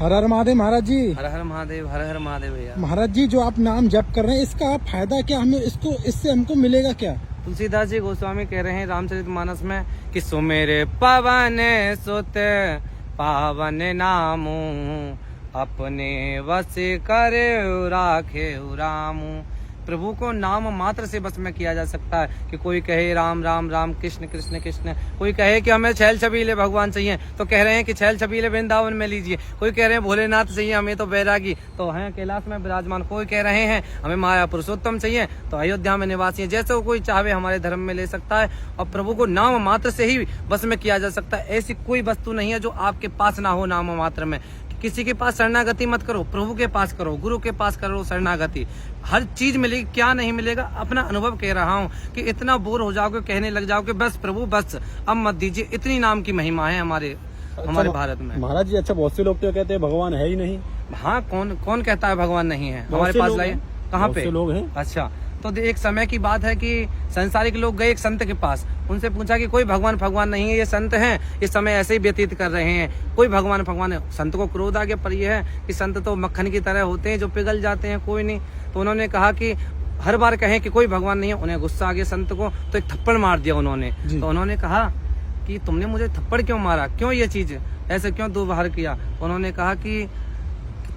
हर हर महादेव महाराज जी। हर हर महादेव, हर हर महादेव भैया। महाराज जी, जो आप नाम जप कर रहे हैं, इसका फायदा क्या, हमें इससे हमको मिलेगा क्या? तुलसीदास जी गोस्वामी कह रहे हैं रामचरितमानस में कि सुमेरे पवन सुत पावन नामू, अपने वश करे राखे रामू। प्रभु को नाम मात्र से बस में किया जा सकता है। कि कोई कहे राम राम राम, कृष्ण कृष्ण कृष्ण, कोई कहे कि हमें छैल छबीले भगवान चाहिए तो कह रहे हैं कि छैल छबीले वृंदावन में लीजिए। कोई कह रहे हैं भोलेनाथ चाहिए, हमें तो बैरागी तो हैं कैलाश में विराजमान। कोई कह रहे हैं हमें माया पुरुषोत्तम चाहिए तो अयोध्या में निवासी है। जैसे कोई चाहे हमारे धर्म में ले सकता है। और प्रभु को नाम मात्र से ही बस में किया जा सकता है। ऐसी कोई वस्तु नहीं है जो आपके पास ना हो नाम मात्र में। किसी के पास शरणागति मत करो, प्रभु के पास करो, गुरु के पास करो शरणागति। हर चीज मिलेगी, क्या नहीं मिलेगा अपना अनुभव कह रहा हूँ कि इतना बोर हो जाओगे, कहने लग जाओगे बस प्रभु बस अब मत दीजिए। इतनी नाम की महिमा है हमारे भारत में। महाराज जी, अच्छा बहुत से लोग तो कहते हैं भगवान है ही नहीं। हाँ, कौन कहता है भगवान नहीं है? हमारे पास लाइए, कहाँ पे लोग हैं? अच्छा, तो एक समय की बात है कि संसारिक लोग गए एक संत के पास, उनसे पूछा कि कोई भगवान नहीं है, ये संत हैं, ये समय ऐसे ही व्यतीत कर रहे हैं, कोई भगवान है। संत को क्रोध आ गया, पर यह है कि संत तो मक्खन की तरह होते हैं जो पिघल जाते हैं, कोई नहीं। तो उन्होंने कहा कि हर बार कहें कि कोई भगवान नहीं है। उन्हें गुस्सा आ गया संत को, तो एक थप्पड़ मार दिया उन्होंने। तो उन्होंने कहा कि तुमने मुझे थप्पड़ क्यों मारा, क्यों ये चीज ऐसे क्यों दो बाहर किया? उन्होंने कहा कि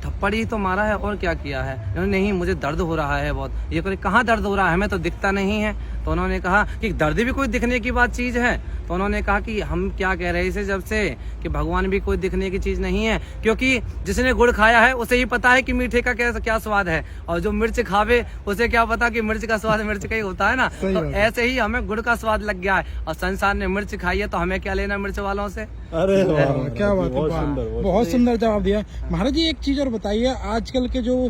थप्पड़ ही तो मारा है और क्या किया है? नहीं, मुझे दर्द हो रहा है बहुत। ये करे कहाँ दर्द हो रहा है, हमें तो दिखता नहीं है। तो उन्होंने कहा कि दर्द भी कोई दिखने की बात चीज है। तो उन्होंने कहा कि हम क्या कह रहे थे जब से कि भगवान भी कोई दिखने की चीज नहीं है, क्योंकि जिसने गुड़ खाया है उसे ही पता है कि मीठे का क्या स्वाद है, और जो मिर्च खावे उसे क्या पता कि मिर्च का स्वाद मिर्च का ही होता है ना। तो ऐसे ही हमें गुड़ का स्वाद लग गया है, और संसार ने मिर्च खाई है तो हमें क्या लेना मिर्च वालों से। अरे क्या बात है, बहुत सुंदर जवाब दिया। महाराज जी, एक चीज और बताइए, आजकल के जो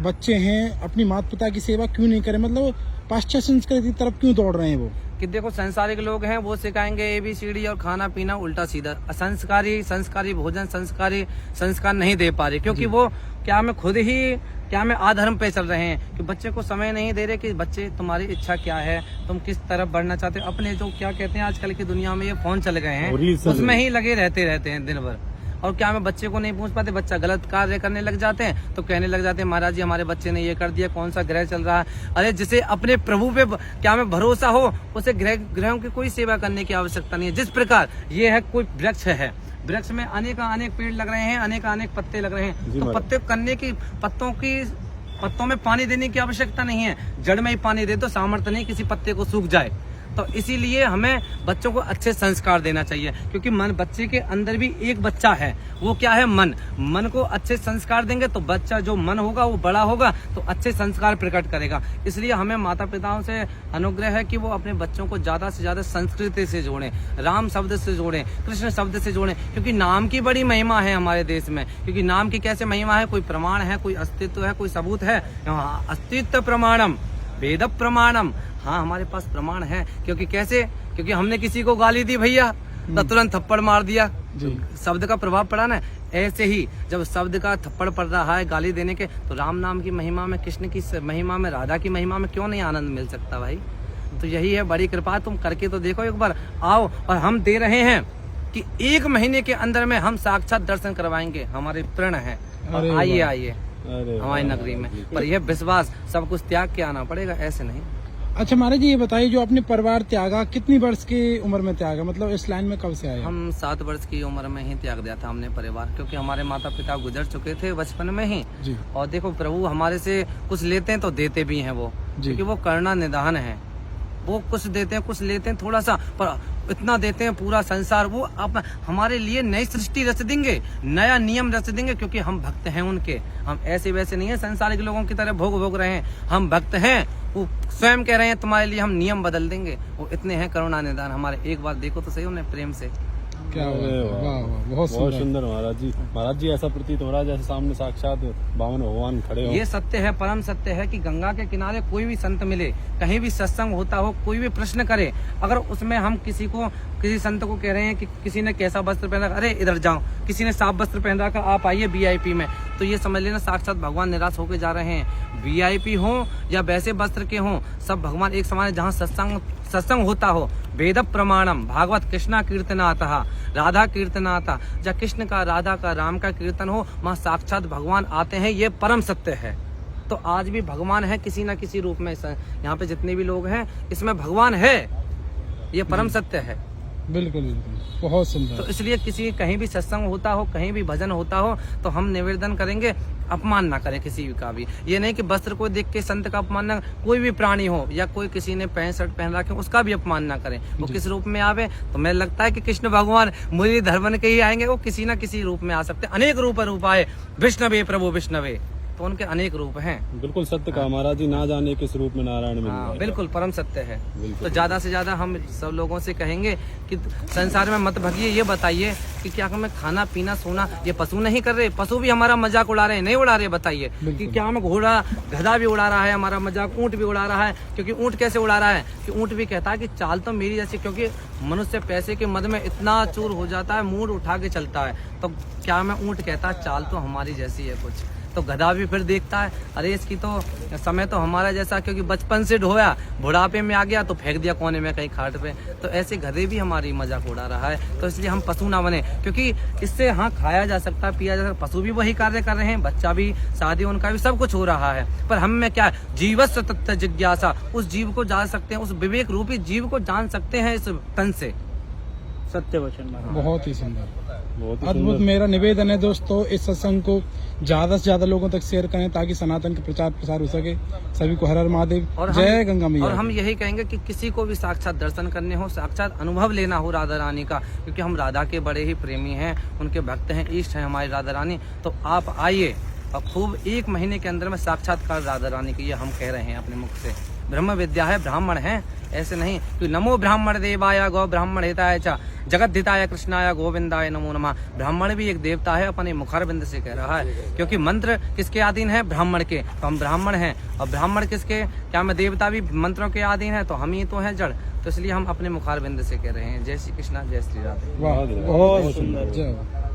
बच्चे हैं अपनी माता पिता की सेवा क्यों नहीं करें, मतलब पाश्चात्य संस्कृति की तरफ क्यों दौड़ रहे हैं वो? कि देखो, संसारिक लोग हैं, वो सिखाएंगे ABCD और खाना पीना उल्टा सीधा। संस्कारी भोजन, संस्कार नहीं दे पा रहे, क्योंकि वो क्या में आधर्म पे चल रहे हैं कि बच्चे को समय नहीं दे रहे कि बच्चे तुम्हारी इच्छा क्या है, तुम किस तरफ बढ़ना चाहते हो। अपने जो क्या कहते हैं आजकल की दुनिया में ये फोन चल गए हैं, उसमें ही लगे रहते हैं दिन भर। और क्या में बच्चे को नहीं पूछ पाते, बच्चा गलत कार्य करने लग जाते हैं तो कहने लग जाते हैं महाराज जी हमारे बच्चे ने ये कर दिया, कौन सा ग्रह चल रहा है। अरे जिसे अपने प्रभु पे क्या में भरोसा हो, उसे ग्रहों की कोई सेवा करने की आवश्यकता नहीं है। जिस प्रकार ये है, कोई वृक्ष है, वृक्ष में अनेक पेड़ लग रहे हैं, अनेक पत्ते लग रहे हैं, तो पत्ते करने की पत्तों में पानी देने की आवश्यकता नहीं है। जड़ में ही पानी दे तो सामर्थ्य नहीं किसी पत्ते को सूख जाए। तो इसीलिए हमें बच्चों को अच्छे संस्कार देना चाहिए, क्योंकि बच्चे के अंदर भी एक बच्चा है, वो क्या है, मन को अच्छे संस्कार देंगे तो बच्चा जो मन होगा वो बड़ा होगा तो अच्छे संस्कार प्रकट करेगा। इसलिए हमें माता पिताओं से अनुग्रह है कि वो अपने बच्चों को ज्यादा से ज्यादा संस्कृति से जोड़ें, राम शब्द से जोड़ें, कृष्ण शब्द से जोड़ें, क्योंकि नाम की बड़ी महिमा है हमारे देश में। क्योंकि नाम की कैसे महिमा है, कोई प्रमाण है, कोई अस्तित्व है, कोई सबूत है। अस्तित्व प्रमाणम वेद प्रमाणम। हाँ, हमारे पास प्रमाण है। क्योंकि हमने किसी को गाली दी भैया तो तुरंत थप्पड़ मार दिया, शब्द का प्रभाव पड़ा ना। ऐसे ही जब शब्द का थप्पड़ पड़ रहा है गाली देने के, तो राम नाम की महिमा में, कृष्ण की महिमा में, राधा की महिमा में क्यों नहीं आनंद मिल सकता भाई? तो यही है बड़ी कृपा, तुम करके तो देखो एक बार, आओ। और हम दे रहे हैं कि 1 महीने के अंदर में हम साक्षात दर्शन करवाएंगे, हमारे प्रण है। आइए हमारी नगरी में, पर यह विश्वास सब कुछ त्याग के आना पड़ेगा, ऐसे नहीं। अच्छा महाराज जी, ये बताइए, जो आपने परिवार त्यागा, कितनी वर्ष की उम्र में त्यागा, मतलब इस लाइन में कब से आए? हम 7 वर्ष की उम्र में ही त्याग दिया था हमने परिवार, क्योंकि हमारे माता पिता गुजर चुके थे बचपन में ही जी। और देखो, प्रभु हमारे से कुछ लेते हैं तो देते भी हैं वो, क्योंकि वो करुणा निधान है। वो कुछ देते हैं, कुछ लेते हैं थोड़ा सा, पर इतना देते हैं पूरा संसार। वो हमारे लिए नई सृष्टि रच देंगे, नया नियम रच देंगे, क्योंकि हम भक्त हैं उनके। हम ऐसे वैसे नहीं है संसारिक लोगों की तरह भोग रहे हैं, हम भक्त हैं। वो स्वयं कह रहे हैं तुम्हारे लिए हम नियम बदल देंगे। वो इतने हैं करुणा निदान हमारे। एक बार देखो तो सही उन्हें प्रेम से। क्या बहुत सुंदर महाराज जी। महाराज जी, ऐसा प्रतीत हो रहा है जैसे सामने साक्षात बावन भगवान खड़े हो। ये सत्य है, परम सत्य है कि गंगा के किनारे कोई भी संत मिले, कहीं भी सत्संग होता हो, कोई भी प्रश्न करे, अगर उसमें हम किसी संत को कह रहे हैं कि किसी ने कैसा वस्त्र पहना, अरे इधर जाओ, किसी ने साफ वस्त्र पहन रखा, आप आइए VIP में, तो ये समझ लेना साक्षात भगवान निराश होकर जा रहे हैं। वीआईपी हो या वैसे वस्त्र के हों, सब भगवान एक समान है। जहाँ सत्संग होता हो, वेद प्रमाणम भागवत कृष्णा कीर्तनातः राधा कीर्तनातः, जहाँ कृष्ण का, राधा का, राम का कीर्तन हो, वहाँ साक्षात भगवान आते हैं। ये परम सत्य है। तो आज भी भगवान है किसी न किसी रूप में। यहाँ पे जितने भी लोग हैं इसमें भगवान है, ये परम सत्य है। बिल्कुल बिल्कुल, बहुत सुंदर। तो इसलिए किसी कहीं भी सत्संग होता हो, कहीं भी भजन होता हो, तो हम निवेदन करेंगे अपमान ना करें किसी का भी। ये नहीं कि वस्त्र को देख के संत का अपमान ना, कोई भी प्राणी हो या कोई किसी ने पैंट शर्ट पहन रखे उसका भी अपमान ना करें। वो किस रूप में आवे, तो मुझे लगता है कि कृष्ण भगवान मुरलीधर बन के ही आएंगे। वो किसी न किसी रूप में आ सकते हैं। अनेक रूप आए विष्णवे प्रभु विष्णवे, तो उनके अनेक रूप हैं। बिल्कुल सत्य कहा महाराज जी, ना जाने किस रूप में नारायण मिल हाँ, जाए। बिल्कुल परम सत्य है। बिल्कुल। तो ज्यादा से ज्यादा हम सब लोगों से कहेंगे कि संसार में मत भगिए। ये बताइए कि क्या हमें खाना पीना सोना ये पशु नहीं कर रहे? पशु भी हमारा मजाक उड़ा रहे हैं, नहीं उड़ा रहे? बताइए कि क्या हमें घोड़ा गधा भी उड़ा रहा है हमारा मजाक, ऊंट भी उड़ा रहा है। क्योंकि ऊंट कैसे उड़ा रहा है कि ऊंट भी कहता है कि चाल तो मेरी जैसी, क्योंकि मनुष्य पैसे के मद में इतना चूर हो जाता है, मूड उठा के चलता है। तो क्या मैं ऊंट कहता है चाल तो हमारी जैसी है कुछ। तो गधा भी फिर देखता है अरे इसकी तो समय तो हमारा जैसा, क्योंकि बचपन से ढोया, बुढ़ापे में आ गया तो फेंक दिया कोने में कहीं खाट पे। तो ऐसे गधे भी हमारी मजाक उड़ा रहा है। तो इसलिए हम पशु ना बने, क्योंकि इससे हाँ खाया जा सकता है, पिया जा सकता है। पशु भी वही कार्य कर रहे हैं, बच्चा भी, शादी उनका भी, सब कुछ हो रहा है। पर हम में क्या है, जीवस्य तत्व जिज्ञासा, उस जीव को जान सकते हैं, उस विवेक रूपी जीव को जान सकते हैं इस तन से। सत्य वचन। बहुत ही सुंदर, बहुत ही अद्भुत। सुंदर। मेरा निवेदन है दोस्तों, इस सत्संग को ज्यादा से ज्यादा लोगों तक शेयर करें ताकि सनातन का प्रचार प्रसार हो सके। सभी को हर हर महादेव, जय गंगा मैया। और हम यही कहेंगे कि किसी को भी साक्षात दर्शन करने हो, साक्षात अनुभव लेना हो राधा रानी का, क्योंकि हम राधा के बड़े ही प्रेमी हैं, उनके भक्त हैं, इष्ट हैं हमारी राधा रानी। तो आप आइए और खूब 1 महीने के अंदर में साक्षात्कार राधा रानी की, ये हम कह रहे हैं अपने मुख से। ब्रह्म विद्या है, ब्राह्मण है, ऐसे नहीं कि नमो ब्राह्मण देवाय गौ ब्राह्मण हिताय च जगत हिताय कृष्णाय गोविंदाय नमो नमः। ब्राह्मण भी एक देवता है, अपने मुखारबिंद से कह रहा है, क्योंकि मंत्र किसके अधीन है? ब्राह्मण के। तो हम ब्राह्मण हैं। और ब्राह्मण किसके? क्या मैं देवता भी मंत्रों के अधीन है? तो हम ही तो हैं जड़। तो इसलिए हम अपने मुखारबिंद से कह रहे हैं। जय श्री कृष्णा, जय श्री राधे। वाह, बहुत सुंदर। जय।